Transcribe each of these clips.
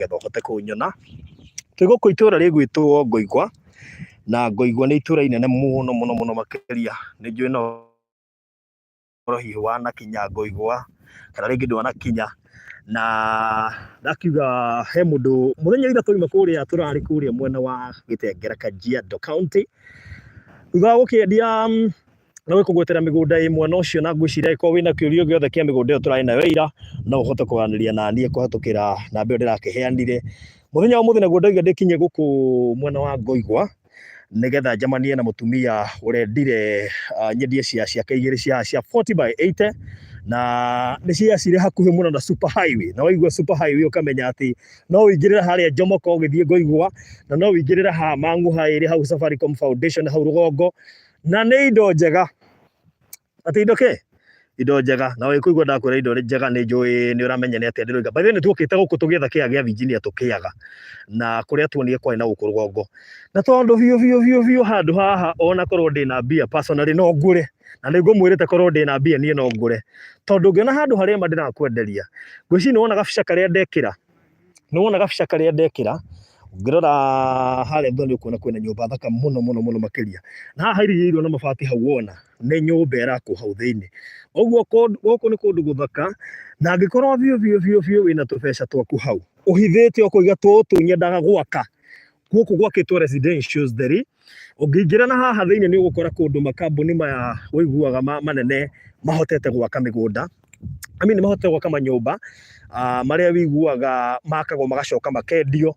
getha uhote kunyona twiguku itura rigwitwo Ngoigwa na Ngoigwa ni itura inene muno makiria ni njui no hihi wanakinya Ngoigwa kana ringi ndwanakinya na ndakiuga he mundu muthenya ira tũrima kũrĩa tũrarĩ kũrĩa mwena wa Gĩtengera Kajiado County thutha gũkĩendia na gwĩkũgwetera mĩgũnda ĩ mwena ũcio na ngwĩciria ĩkorwo wĩna kĩũria gĩothe kĩa mĩgũnda ĩyo tũrarĩ nayo ira no ũhote kũaranĩria naniĩ kũhatũkĩra namba ĩyo ndĩrakĩheanire mũthenya wa mũthenya naguo ndauga ndĩkinye gũkũ mwena wa Ngoigwa nigetha njamanie na mũtumia ũrendire nyendie ciake igĩrĩ cia 40/80 na nĩ ciacire hakuhĩ mũno na super highway na waigua super highway ũkamenya atĩ no ũingĩrĩra harĩa Njomoka ũgĩthiĩ Ngoigwa na no ũingĩrĩra haha Mang'ũha ĩrĩ hau Safaricom Foundation hau rũgongo na nĩ indo njega atĩ indo njega na wĩkũigua ndakwĩra indo njega nĩ njũĩ nĩ ũramenya nĩ atĩa ndĩroiga by the way nĩ tuokĩte gũkũ tũgĩetha kĩaya gĩa Virginia tũkĩaga na kũrĩa tuonire kwarĩ na gũkũ rũgongo na tondũ biũ handũ haha ona korwo ndĩna mbia personally no ngũre na nĩ ngũmwĩrĩte korwo ndĩna mbia niĩ no ngũre tondũ ngĩona handũ harĩa ma ndĩrakwenderia ngwĩciria nĩ wona gabica karĩa ndekĩra ngĩrora harĩa mbere nĩũkuona kwĩna nyũmba thaka mũno makĩria na haha irigĩirwo na mabati hau wona nĩ nyũmba ĩrakwo hau thĩinĩ ũguo gũkũ nĩ kũndũ gũthaka na angĩkorwo biũ wĩna tũbeca twaku hau ũhithĩte ũkũiga tũtũ nyendaga gwaka gũkũ gwakĩtwo residentials theri ũngĩingĩra na haha thĩinĩ nĩ ũgũkora kũndũ makambuni maya ũiguaga manene mahotete gwaka mĩgũnda nĩ mahotete gwaka manyũmba marĩa wĩiguaga makagwo magacoka makendio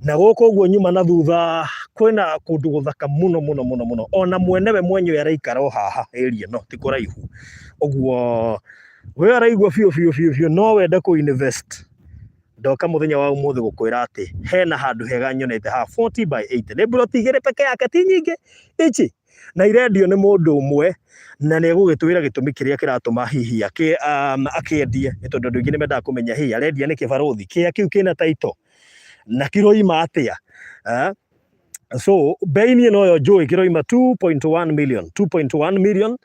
na gũkũ ũguo nyuma na thutha kwĩna kũndũ gũthaka mũno ona mwenewe mwenyewe araikara o haha area no ti kũraihu ũguo we araigua biũ no wende kũ invest ndoka mũthenya wa ũmũthĩ gũkwĩra atĩ hena handũ hega nyonete haha 40/80 nĩ plot igĩrĩ peke yake ti nyingĩ ichi na irendio nĩ mũndũ ũmwe na nĩ egũgĩtwĩra gĩtũmi kĩrĩa kĩratũma hihi akĩendie nĩ tondũ andũ aingĩ nĩ mendaga kũmenya hihi arendia nĩ kĩbarothi kĩrĩa kĩu kĩna taito na kĩroima atĩa so bei-inĩ ĩno yo njũĩ kĩroima 2.1 million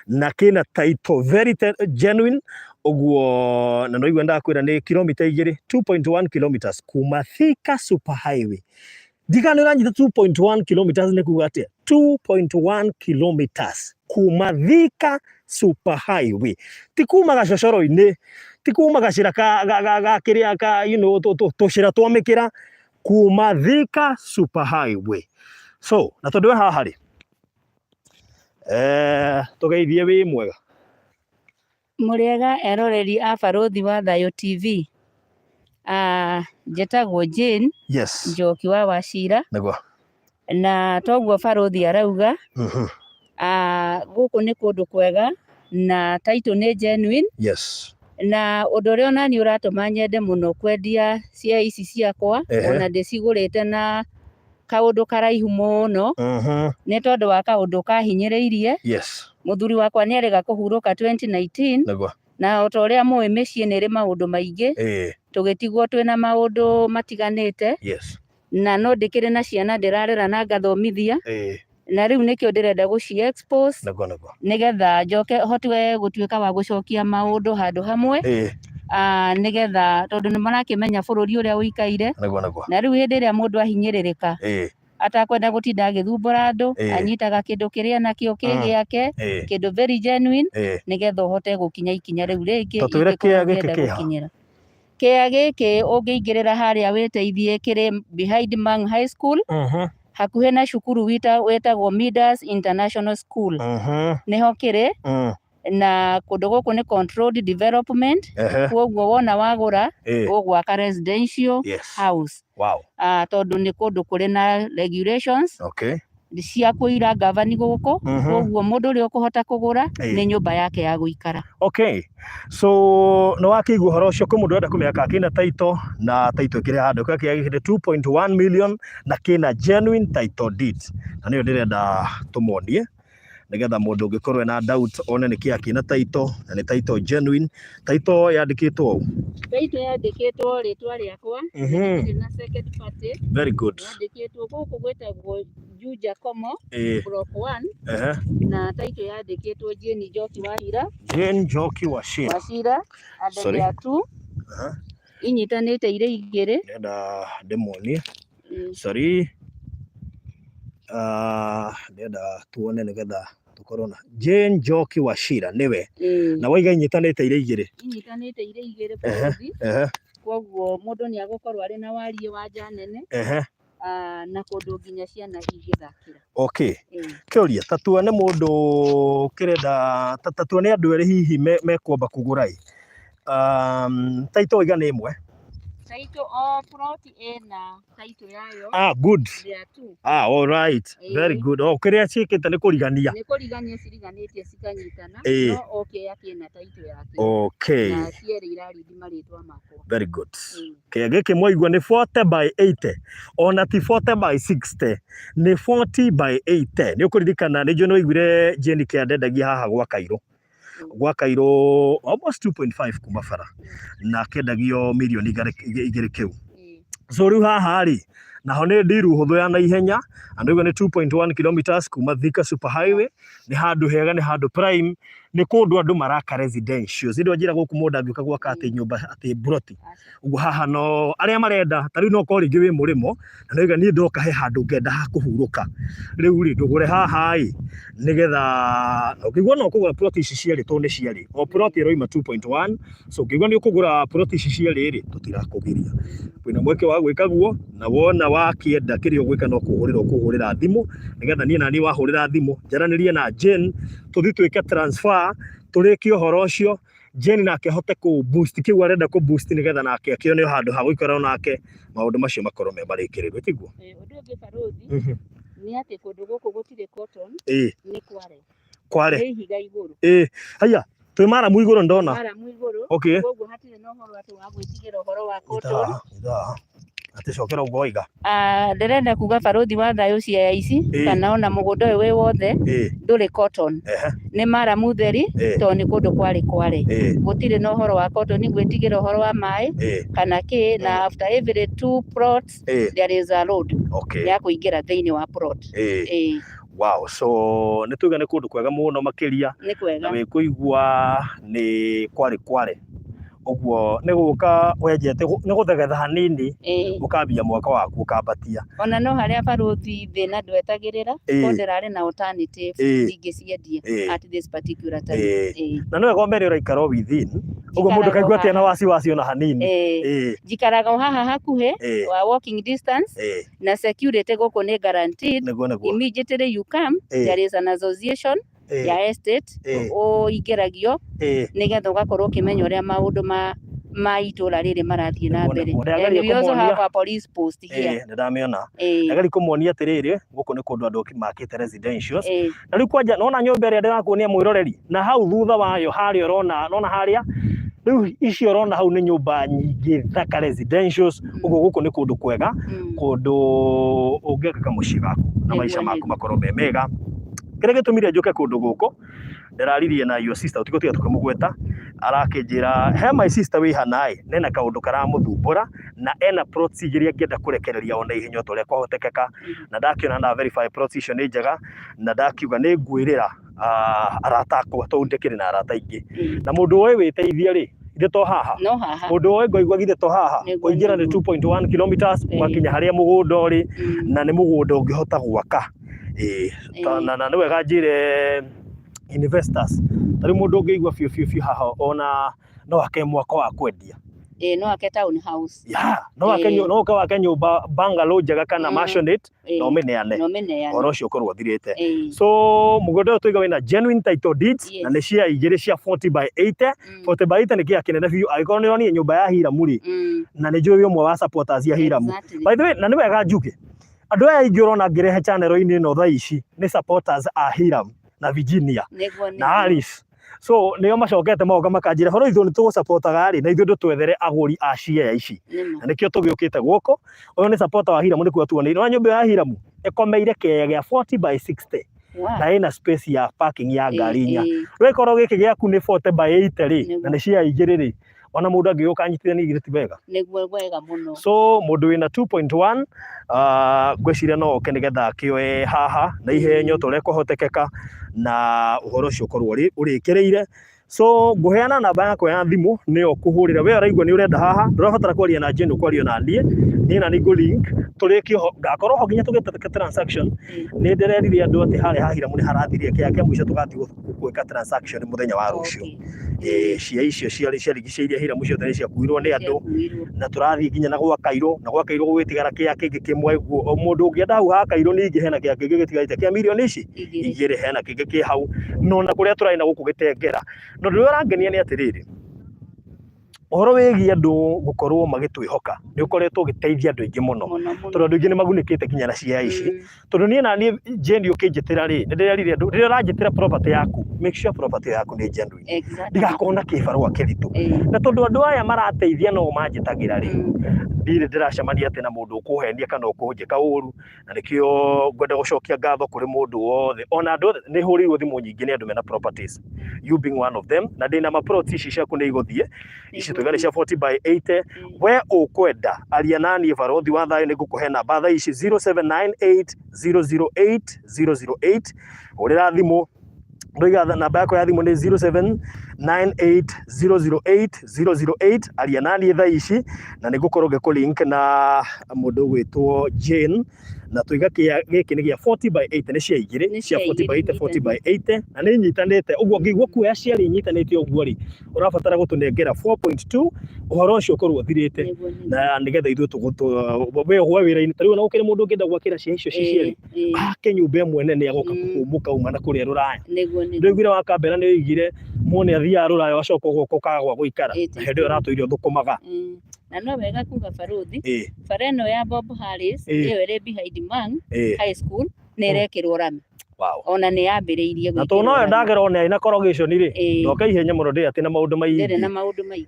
na kĩna taito very genuine ũguo na noigua ndakwĩra nĩ kilomita igĩrĩ 2.1 kilometers kuma Thika super highway ndiga nĩ ũranyita 2.1 kilometers nĩ kuga atĩa 2.1 kilometers kuma Thika super highway ti kuma gacocoro-inĩ ti kuma gacĩra ga kĩrĩa ka tũcĩra twa mĩkĩra kuma Thika super highway so na tondũ we haha rĩ tũgeithie wĩ mwega Mũrĩega eroreri a Baruthi wa Thayũ TV njĩtagwo Jane Njoki wa Wachira na toguo Baruthi arauga gũkũ nĩ kũndũ kwega na taito nĩ genuine na ũndũ ũrĩa onani ũratũma nyende mũno kwendia cia ici ciakwa ona ndĩcigũrĩte na kaũndũ karaihu mũno nĩ tondũ wa kaũndũ kahinyĩrĩirie mũthuri wakwa nĩ erĩga kũhurũka 2019 na o ũrĩa mũĩ mĩciĩ nĩ ĩrĩ maũndũ maingĩ tũgĩtigwo twĩna maũndũ matiganĩte na no ndĩkĩrĩ na ciana ndĩrarera na ngathomithia na rĩu nĩkĩo ndĩrenda gũci expose nĩgetha njoke hote gũtuĩka wa gũcokia maũndũ handũ hamwe nĩgetha tondũ nĩ marakĩmenya bũrũri ũrĩa ũikaire na rĩu hĩndĩ ĩrĩa mũndũ ahinyĩrĩrĩka atakwenda gũtinda agĩthumbũra andũ anyitaga kĩndũ kĩrĩa nakĩo kĩgĩake kĩndũ very genuine nĩgetha ũhote gũkinya ikinya rĩu rĩngĩ gũkinyĩra kĩaya gĩkĩ ũngĩingĩrĩra harĩa wĩteithie kĩrĩ behind Mang High School hakuhĩ na cukuru wĩtagwo Midas International School nĩho kĩrĩ na kũndũ gũkũ nĩ controlled development kwoguo wona wagũra ũgwaka residential house tondũ nĩ kũndũ kũrĩ na regulations cia kũira ngavani gũkũ kwoguo mũndũ ũrĩa ũkũhota kũgũra nĩ nyũmba yake ya gũikara so no wakĩigua ũhoro ũcio kwĩ mũndũ ũrenda kũmenya kana kĩna taito na taito ĩkĩrĩ handũ kĩrĩa gĩkĩrĩ 2.1 million na kĩna genuine title deed na nĩyo ndĩrenda tũmonie nĩgetha mũndũ ũngĩkorwo ena doubt one nĩ kĩaya kĩna taito na nĩ taito genuine taito yandĩkĩtwo taito yandĩkĩtwo rĩtwa rĩakwa na second party very good yandĩkĩtwo gũkũ gwĩtagwo Juja Komo block 1 na taito yandĩkĩtwo Jane Njoki Wachira Jane Njoki Wachira Wachira and there are two inyitanite ire igire nenda demonie sorry nenda tuone nigetha tukorwo na Jane Njoki Wachira niwe na waiga inyitanite ire igire Baruthi kwoguo mundu ni agukorwo ari na warie wa njanene na kundu nginya ciana igithakira. Okay, kiuria tatuone mundu kirenda tatuone andu eri hihi mekwamba kugura taito igana imwe taito plot ena taito yayo good all right very good kiria cikite ni kurigania ciriganitie cikanyitana no okay akina taito yake na ciere irarithi maritwa makwa very good giki Ngoigwa ni 40 by 80 ona ti 40 by 60 ni 40 by 80 ni ukuririkana ni jo no igwire Jane kiandendagia haha gwa Kairo almost 2.5 kuma bara na kendagio milioni igiri kiu so riu haha ri naho ni ndiru huthu ya naihenya andu ni 2.1 kilometers kuma Thika super highway ni handu hega ni handu prime ni kundu andu maraka residential zindu njira guku mundu angiuka gwaka ati nyumba ati Baruthi ugu haha no aria marenda tari no ko ringi wi murimo na niga ni ndoka he handu ngenda ha kuhuruka riu ri ndugure haha nigetha ukigwa no kugura plot ici ciari to ni ciari o plot iroima 2.1 so ukigwa ni ukugura plot ici ciari ri tutirakugiria kwina mweke wa gwika guo na wona wakienda kirio gwika no kuhurira thimu nigetha nie nani wahurira thimu njaranirie na Jane tuthi twike transfer turikio horo ucio Jane nake hote ku boost kiu arenda ku boost nigetha nake akione handu ha guikara nake maundu macio makorwo me marikirirwe tiguo undu ungi Baruthi ni ati kundu guku gutire cotton ni kware ni higa iguru haya twi maramu iguru ndona okay koguo hatire no horo ati wa gwitigira horo wa cotton ati cokera ugoiga ndirenda kuga Baruthi wa thayo cia ici kana ona mugunda uyu wi wothe nduri cotton ni maramu theri to ni kundu kware gutire no horo wa cotton ni gwitigira horo wa mai kana ki na after every 2 plots there is a road ya kuingira thiini wa plot wow so nituga ni kundu kwega muno makiria na wi kuigwa ni kware uguo ni guka wenjete ni guthegetha hanini ukambia mwaka waku ukambatia ona no haria Baruthi thina ndwetagirira konderare na alternative ingiciendie at this particular time na no egomere uraikara within uguo mundu kaigwa ati na wasi ona hanini jikaraga haha hakuhe wa walking distance na security guku ni guaranteed immediately you come there is an association ya estate o igeragio nigetha ugakorwo ukimenya uria maundu ma itura riri marathie na mbere we also have a police post here ndamiona agari kumuonia atiriri guku ni kundu andu makite residentials na riu kwanja nona nyumba ria ndirakuonia mwiroreri na hau thutha wayo haria nona haria riu icio urona hau ni nyumba nyingi thaka residentials uguo guku ni kundu kwega kundu ungeka mucii gaku na maisha maku makorwo me mega kire gitumire njuke kundu guku ndiraririe na your sister utiko tiga tukamugweta arakijira he my sister wi hanai nena kaundu karamuthumbura na ena plots igiria ngenda kurekereria ona ihinyo tore kwahotekeka na ndakiona na verify plots icio ni njega na ndakiuga ni ngwirira arata akwa to ndekire na arata ingi na mundu oy witeithia ri inde to haha no haha mundu oy Ngoigwa githe to haha kuingira ni 2.1 kilometers wakinya haria mugunda uri na ni mugunda ungihota gwaka na ni wega njire investors tari mundu ungiigwa fiu haha ona no ake mwako wa kwendia no ake town house no wake nyumba bungalow njega kana mansionette no meneane oro ucio korwo thirite so mugunda tuiga wina genuine title deeds na ni cia igiri cia 40 by 80 40 by 80 ni kia kinene biu agikorwo ni roni nyumba ya Hiramu ri na ni njui umwe wa supporters ya Hiramu by the way na ni wega njuge andu aya ingi urona ngirehe channel-ini no thaa ici ni supporters a Hiramu na Virginia na Alice so nio macokete moga makanjira horo ithu ni tu supportaga ri na ithu ndu twethere aguri a share ici na nikio tugiukite guko uyu ni supporter wa Hiramu nikuo tuone no nyumba ya Hiramu ikomeire kega 40 by 60 na ina space ya parking ya ngari nya wekoro giki giaku ni 40 by 80 ri na ni cia igiri ri ona mundu angiuka anyitithia ni igiri ti wega niguo wega muno so mundu wina 2.1 gwiciria no oke nigetha akioe haha na ihenyo tore kuhotekeka na uhoro ucio korwo uri kireire So nguheana namba yakwa ya thimu niyo kuhurira we araigua ni urenda haha ndurabatara kwaria na Jane kwaria na nie na ningo link turikio ngakorwo ho ginya tugeta transaction ni ndirerire andu ati hare hahira muri harathirie kia mwisho tugati gwika transaction muthenya wa rucio cia icio ciarigiceirie hira mucio tani cia kuirwo ni andu na turathie ginya na gwa Kairo gwitigara kia kingi kimwe mundu ungienda hau ha Kairo ningi hena kia kingi gitigaite kia milioni ici igire hena kingi ki hau no na kuria turaina guku gitengera no ndio urangenia ni atiriri uhoro wigi andu gukorwo magitwihoka ni ukoretwo giteithia andu aingi muno tondu andu aingi ni magunikite kinya na cia ici tondu ni na ni Jane ukinjitira ri ni ndirarire andu rira ranjitira property yaku make sure property yaku ni genuine ndigakorwo kibarua kiritu na tondu andu aya marateithia no manjitagira ri ndire ndiracemania ati na mundu ukuhenia kana ukunjika uru na nikio ngwenda gucokia ngatho kuri mundu wothe ona andu ni hurirwo thimu nyingi ni andu mena properties you being one of them na ndina ma plots ici ciaku ni iguthie ici tugane cia 40/80 we ukwenda aria nani Baruthi wa thayo ni ngukuhe namba tha ici 0798008008 urira thimu ndoiga namba yako ya thimu ni 0798008008 aria nani tha ici na ni ngukorwo ngikulink na mundu gwitwo Jane na tuiga giki ni gia 40/80 ni cia igiri cia 40/80 na ni nyitanite uguo ngigwo kuya ciari nyitanite uguo ri urabatara gutunengera 4.2 uhoro ucio korwo thirite na nigetha ithu we wira-ini tariu na gukire mundu ngienda gwakira cia icio ciari ake nyumba imwe nene agoka kuhumuka uma na kuria ruraya ndigwira wa kambera ni igire muone athia ruraya wacoka guko kagwa guikara hende uratuirio thukumaga na no wega kuga Baruthi bara ino ya Bob Harris iyo iri behind Mang High School ni irekirwo rami ona ni yambiriirie na to no ndagera ona ina corrugation ri ndoka ihenya muno ndi ati na maundu maingi ndire na maundu maingi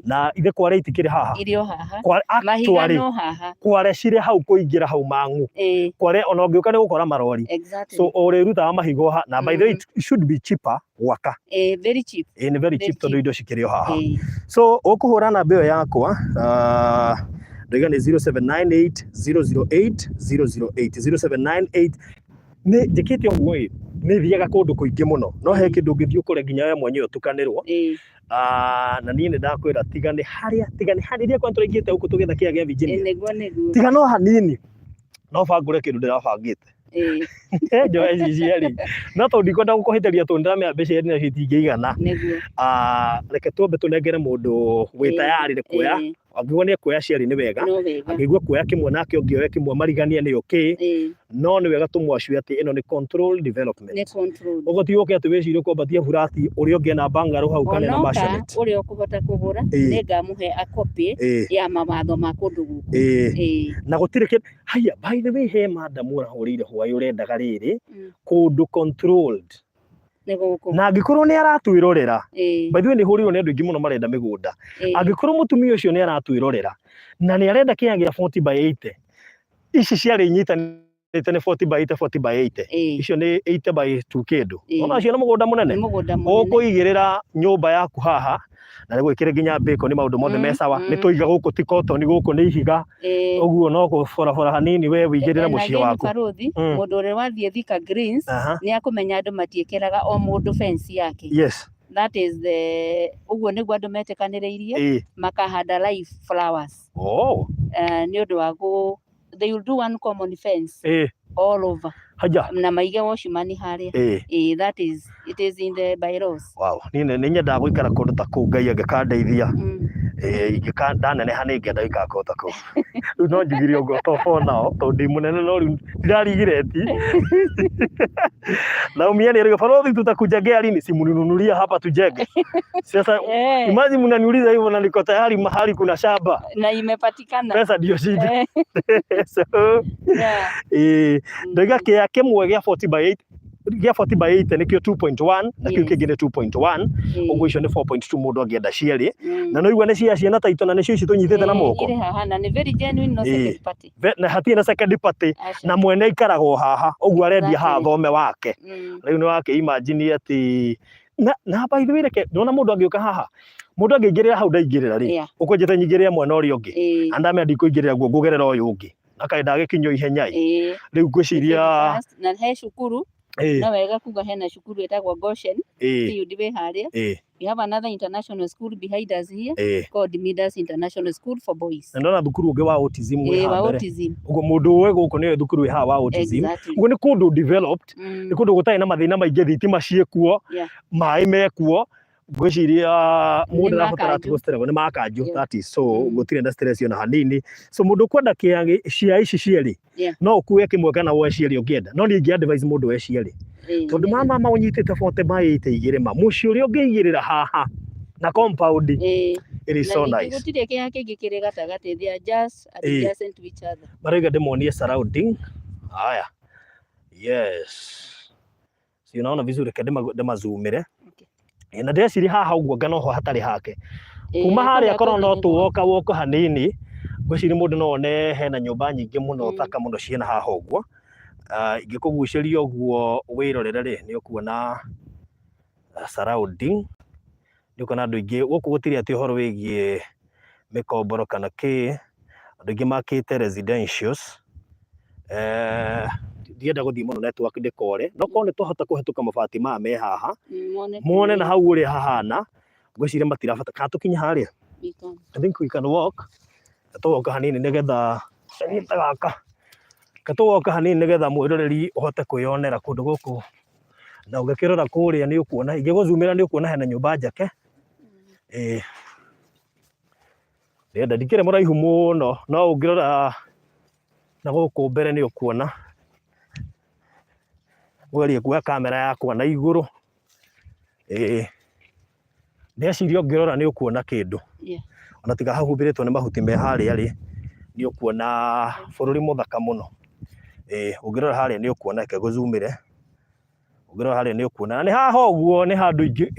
na ithe kware itikiri haha irio haha mahiga no haha kware cire hau kuingira hau mangu kware ona ungiuka ni gukora marori so ore ruta mahigo ha na by the way it should be cheaper waka very cheap ni very cheap tondu indo cikirio haha so ukuhura namba iyo yakwa ndoiga ni 0798008008 0798 ni njikite uguo ni thiaga kundu kuingi muno no he kindu ngithio kure nginya we mwenye utukanirwo na nie ni ndakwira tigane haria iria kwa turaingite huko tugetha kia gia Virginia tiga no hanini no bangure kindu ndirabangite jo eciari na to ndikwenda gukuhiteria to ndiramea mbeca na citingĩigana reke twambe tunengere mundu wi tayari ni kuoya angĩgwo ni kuoya ciari ni wega angĩgwo kuoya kimwe nake ũngĩoya kimwe marigania ni okay no ni wega tumwacue ati ino ni control development ugo ti okay ati wicirie kwambatia burati uri ungi na bangaro hau kana na mashanet uri ukubota kugura ni ngamuhe a copy ya mawatho ma kundu guku na gutire haya by the way he madam urahurire hwayo urendaga riri kundu controlled na angikorwo ni aratwirorera by the way ni hurirwo ni andu ingi muno marenda migunda angikorwo mutumia ucio ni aratwirorera na ni arenda kinya gia 40/80 ici ciari nyitanite ni 40/80 icio ni 8/2 kindu ona cio ni mugunda munene ukuigirira nyumba yaku haha na ni gwikire nginya bacon maundu mothe mesawa ni tuiga guku ti cotton guku ni ihiga uguo no gufora hanini we wigirira mucii waku mundu uri wathie Thika Greens ni akumenya andu matiekeraga o mundu fence yake that is the uguo niguo andu metekaniriirie makahanda live flowers ni undu wa they will do one common fence all over na maige washimani haria that is it is in the bylaws ni nyenda guikara kundu ta ku ngai angikandeithia ingikandaneneha ni ngenda ikakota ku riu no njigirie uguo to nao to ndi munene no riu ndirarigireti na umiani rile Baruthi tutakuja lini simuninunulia hapa tujenge sasa imagine mnaniuliza hivyo na niko tayari mahali kuna shamba na imepatikana pesa ndio shida so ndoiga kia kimwe gia 40/80 nikio 2.1 na kio kingine 2.1 uguo icio ni 4.2 mundu angienda cieri na no igwa ni ciana taito na nicio ici tunyithite na moko ire haha na ni very genuine no second party na hatie na second party na mwene ikaragwo haha uguo arendia ha thome wake riu ni wake imagine ati na by the way reke ndona mundu angiuka haha mundu angingirira hau ndaingirira ri ukwenjete nyingirira mwena uria ungi andame ndikuingirira guo ngugerera uyu ungi akaenda gikinyo ihenya riu ngwiciria na he cukuru na wega kuga hena cukuru etagwa Goshen field we haria. We have another international school behind us here called Midas International School for Boys. Na ndona thukuru ungi wa autism we ha mbere. Ugo mundu we guku ni thukuru we ha wa autism. Ugo ni kundu developed, ni kundu gutari na mathina maingi, thitima ciekuo, mai mekuo. Gwiciria mundu arabatara tugosterego ni makanju, that is so gutire na stress yo na hanini. So mundu kwenda kiangi cia ici cieri no kuwe kimwe kana we cieri ungienda, no ni ngi advise mundu we cieri tondu mama maunyitite 40 by 8 igire ma muci uri ungigirira haha na compound it is so nice. Gutire kia kingi kiri gatagati, they are just adjacent to each other. Marega demonie surrounding haya. Yes, si unaona vizuri kadema zoomire. Na ndeciri haha uguo ngano ho hatari hake kuma haria korwo no tuwoka hanini, ngwiciri mundu no one hena nyumba nyingi muno thaka muno ciena haha uguo. Ingikuguciria uguo wirorere ri ni ukuona surrounding, ni ukuona andu ingi guku gutiri ati horo wigie mikomboro kana ki, andu ingi makite residentials. Ndienda guthii muno network ndikore no kone tuhota kuhetuka mabati ma me haha muone na hau uri hahana, ngwiciria matirabata kana tukinya haria. I think we can walk, tuwoka hanini nigetha gaka hanini nigetha mwiroreri uhote kwiyonera kundu guku, na ugikirora kuria ni ukuona ingiguzumira ni ukuona hena nyumba njake. Ndienda ndikire muraihu muno, no ungirora na guku mbere ni ukuona werie kuoya kamera yakwa na iguru. Ndeciria ungirora ni ukuona kindu ona tiga hahumbiritwo ni mahuti me haria ri, ni ukuona bururi muthaka muno. Ungirora haria ni ukuona, ke guzumire, ungirora haria ni ukuona ni haha uguo ni handu ingi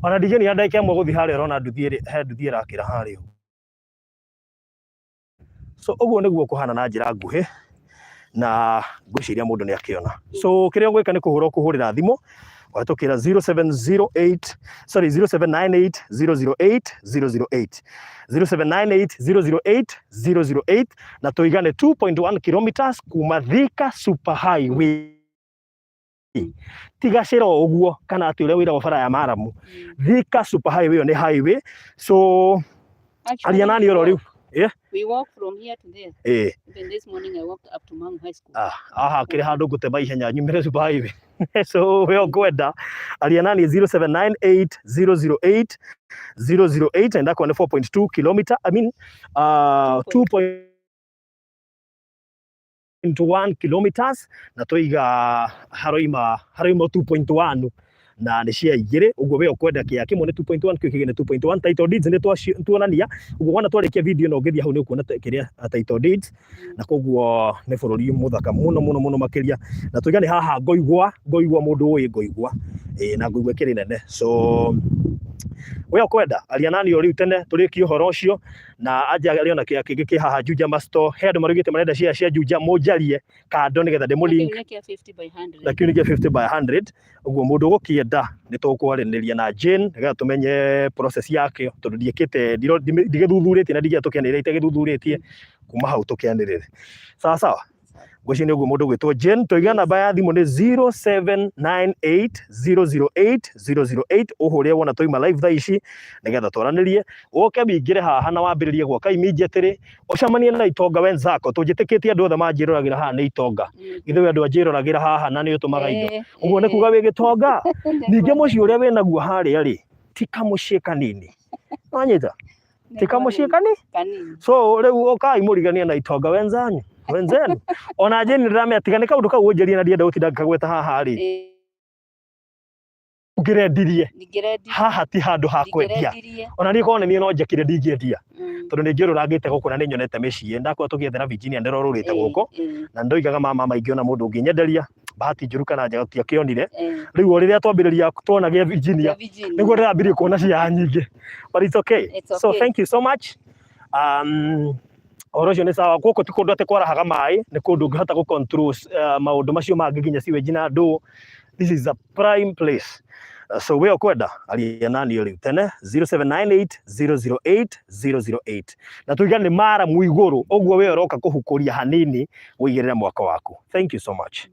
ona ndigeni andike amwe guthi haria rona nduthi irakira haria. So uguo niguo kuhana na njira nguhi na ngwiciria mundu ni akiona. So kiria ngwika ni kuhurira thimu watukira 0798 008 008 na tuigane 2.1 kilometers kuma Thika super highway. Tigacira uguo kana ati uria wira wa bara ya Maramu, Thika super highway ni highway. So aria nani oro riu we walk from here to there. Even this morning I walked up to Mangu High School. Kiri handu ngutema ihenya nyumire super highway. So we ngwenda aria nani 0798 008 and that one 4.2 kilometer, I mean 2.1 kilometers na toiga haroima 2.1 na ni cia igire. Uguo we ukwenda kia kimwe ni 2.1 kio kigene 2.1. Title deeds ni tuonania uguo wana twarikia video no ngithia hau ni ukuona kiria title deeds, na koguo ni bururi muthaka muno makiria, na tuigane haha Ngoigwa mundu uyi Ngoigwa na Ngoigwa kiri nene. So we ukwenda aria nani ori tene turiki uhoro ucio na aja aliona kia kigi haha Juja Masto head marugite marenda cia Juja mujarie kando nigetha demo link lakini 50 by 100 lakini 50 by 100. Uguo mundu gukienda ni tukwariniria na Jane nigetha tumenye process yake tondu ndiekite ndigithuthurite na ndigiatukianira itegithuthuritie kuma hau tukianirire sawa. Ngwicini uguo mundu gwitwo Jane, tuiga namba ya thimu ni 0798008008. uhurie wona toima live thaa ici nigetha twaranirie uke bingire haha na wambiririe gwaka immediately ucamanie na itonga wenzako. Tujitikitie andu othe manjiruragira haha ni itonga, ithuĩ andu anjiruragira haha na ni utumaga indo uguo ni kuga wi gitonga. Ningi muci uria winaguo haria ri ti kamucie kanini, wanyita ti kamucie kanini. So riu ukai murigania na itonga wenzenu ona Jane ndirametiga ni kaundu kau unjeria na ndienda gutinda ngagweta haha ri ngirendirie haha ti handu ha kwendia ona ni kone ni no njakire ndingiendia tondu ni ngirurangite guku na ni nyonete micii ndakwa tugiethera Virginia ndirorurite guku na ndoigaga mama maingi ona mundu unginyenderia bahati njuru kana njaga tiakionire riu riria twambiriria tuonagia Virginia niguo ndirambirie kuona cia nyingi, but it's okay. So thank you so much. Orojo ni sawa guku ti kundu ati kwarahaga mai, ni kundu ngihota gu control maundu macio mangi nginya siweji na ndu. This is a prime place. So we ukwenda aria nani ori tene 0798008008 na tuigane mara muiguru uguo we uroka kuhukuria hanini wigirira mwaka waku. Thank you so much.